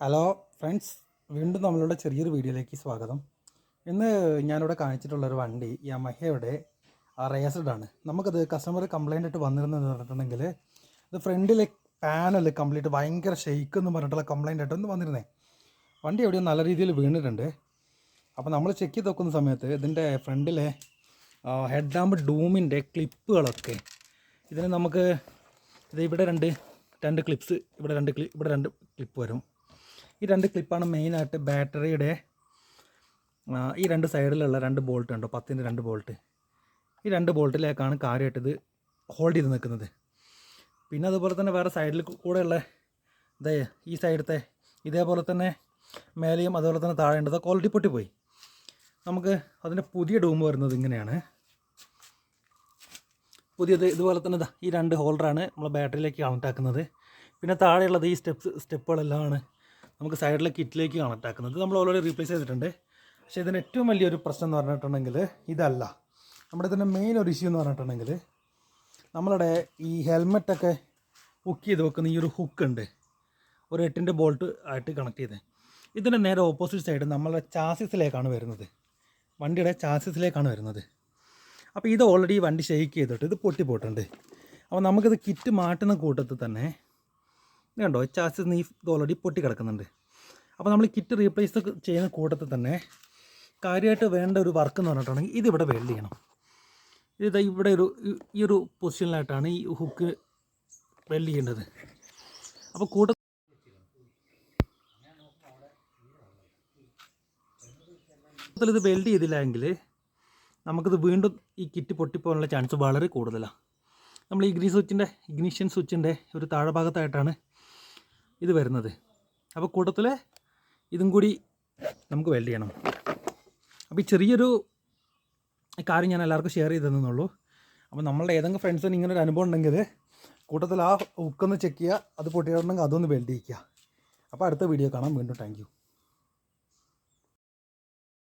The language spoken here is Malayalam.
ഹലോ ഫ്രണ്ട്സ്, വീണ്ടും നമ്മളുടെ ചെറിയൊരു വീഡിയോയിലേക്ക് സ്വാഗതം. ഇന്ന് ഞാനിവിടെ കാണിച്ചിട്ടുള്ളൊരു വണ്ടി യമഹയുടെ റേസ്ഡാണ്. നമുക്കത് കസ്റ്റമർ കംപ്ലൈൻ്റ് ആയിട്ട് വന്നിരുന്നതെന്ന് പറഞ്ഞിട്ടുണ്ടെങ്കിൽ ഇത് ഫ്രണ്ടിലെ പാനൽ കംപ്ലീറ്റ് ഭയങ്കര ഷെയ്ക്ക് എന്ന് പറഞ്ഞിട്ടുള്ള കംപ്ലൈൻ്റ് ആയിട്ടൊന്ന് വന്നിരുന്നേ. വണ്ടി എവിടെയോ നല്ല രീതിയിൽ വീണിട്ടുണ്ട്. അപ്പോൾ നമ്മൾ ചെക്ക് ചെയ്ത് നോക്കുന്ന സമയത്ത് ഇതിൻ്റെ ഫ്രണ്ടിലെ ഹെഡ് ലാമ്പ് ഡൂമിൻ്റെ ക്ലിപ്പുകളൊക്കെ ഇതിന് നമുക്ക് ഇത് ഇവിടെ രണ്ട് ക്ലിപ്സ് ഇവിടെ രണ്ട് ക്ലിപ്പ് വരും. ഈ രണ്ട് ക്ലിപ്പാണ് മെയിനായിട്ട് ബാറ്ററിയുടെ ഈ രണ്ട് സൈഡിലുള്ള രണ്ട് ബോൾട്ട് ഉണ്ടോ, 10-ൻ്റെ 2 ബോൾട്ട്. ഈ 2 ബോൾട്ടിലേക്കാണ് കാര്യമായിട്ട് ഇത് ഹോൾഡ് ചെയ്ത് നിൽക്കുന്നത്. പിന്നെ അതുപോലെ തന്നെ വേറെ സൈഡിൽ കൂടെയുള്ള ഈ സൈഡത്തെ ഇതേപോലെ തന്നെ മേലെയും അതുപോലെ തന്നെ താഴേണ്ടത് ക്വാളിറ്റി പൊട്ടിപ്പോയി. നമുക്ക് അതിൻ്റെ പുതിയ ഡൂം വരുന്നത് ഇങ്ങനെയാണ്. പുതിയത് ഇതുപോലെ തന്നെ ഈ 2 ഹോൾഡറാണ് നമ്മൾ ബാറ്ററിയിലേക്ക് കണക്റ്റ് ആക്കുന്നത്. പിന്നെ താഴെയുള്ളത് ഈ സ്റ്റെപ്പുകളെല്ലാമാണ് നമുക്ക് സൈഡിലെ കിറ്റിലേക്ക് കണക്റ്റ് ആക്കുന്നത്. നമ്മൾ ഓൾറെഡി റീപ്ലേസ് ചെയ്തിട്ടുണ്ട്. പക്ഷേ ഇതിന് ഏറ്റവും വലിയൊരു പ്രശ്നം എന്ന് പറഞ്ഞിട്ടുണ്ടെങ്കിൽ ഇതല്ല. നമ്മുടെ ഇതിൻ്റെ മെയിൻ ഒരു ഇഷ്യൂ എന്ന് പറഞ്ഞിട്ടുണ്ടെങ്കിൽ നമ്മളുടെ ഈ ഹെൽമെറ്റൊക്കെ ഹുക്ക് ചെയ്ത് വെക്കുന്ന ഈ ഒരു ഹുക്ക് ഉണ്ട്, ഒരു 8-ൻ്റെ ബോൾട്ട് ആയിട്ട് കണക്ട് ചെയ്ത്. ഇതിൻ്റെ നേരെ ഓപ്പോസിറ്റ് സൈഡ് നമ്മളുടെ ചാസിസിലേക്കാണ് വരുന്നത്, വണ്ടിയുടെ ചാസിസിലേക്കാണ് വരുന്നത്. അപ്പോൾ ഇത് ഓൾറെഡി വണ്ടി ഷെയ്ക്ക് ചെയ്തിട്ട് ഇത് പൊട്ടിപ്പോയിട്ടുണ്ട്. അപ്പോൾ നമുക്കിത് കിറ്റ് മാറ്റുന്ന കൂട്ടത്തിൽ തന്നെ കണ്ടോ ചാസിസ് ഇത് ഓൾറെഡി പൊട്ടി കിടക്കുന്നുണ്ട്. അപ്പോൾ നമ്മൾ കിറ്റ് റീപ്ലേസ് ചെയ്യുന്ന കൂട്ടത്തിൽ തന്നെ കാര്യമായിട്ട് വേണ്ട ഒരു വർക്ക് എന്ന് പറഞ്ഞിട്ടുണ്ടെങ്കിൽ ഇതിവിടെ വെൽഡ് ചെയ്യണം. ഇത് ഇവിടെ ഈ ഒരു പൊസിഷനിലായിട്ടാണ് ഈ ഹുക്ക് വെൽഡ് ചെയ്യേണ്ടത്. അപ്പോൾ കൂട്ടത്തിൽ ഇത് വെൽഡ് ചെയ്തില്ല എങ്കിൽ നമുക്കിത് വീണ്ടും ഈ കിറ്റ് പൊട്ടിപ്പോകാനുള്ള ചാൻസ് വളരെ കൂടുതലാണ്. നമ്മൾ ഈ ഇഗ്നിഷൻ സ്വിച്ചിൻ്റെ ഒരു താഴെ ഭാഗത്തായിട്ടാണ് ഇത് വരുന്നത്. അപ്പോൾ കൂട്ടത്തിൽ ഇതും കൂടി നമുക്ക് വെൽഡ് ചെയ്യണം. അപ്പോൾ ഈ ചെറിയൊരു കാര്യം ഞാൻ എല്ലാവർക്കും ഷെയർ ചെയ്തെന്നുള്ളൂ. അപ്പോൾ നമ്മളുടെ ഏതെങ്കിലും ഫ്രണ്ട്സിന് ഇങ്ങനെ ഒരു അനുഭവം ഉണ്ടെങ്കിൽ കൂട്ടത്തിൽ ആ ഹുക്കൊന്ന് ചെക്ക് ചെയ്യുക, അത് പൊട്ടിയിട്ടുണ്ടെങ്കിൽ അതൊന്ന് വെൽഡ് ചെയ്യിക്കുക. അപ്പോൾ അടുത്ത വീഡിയോ കാണാം. വീണ്ടും താങ്ക് യു.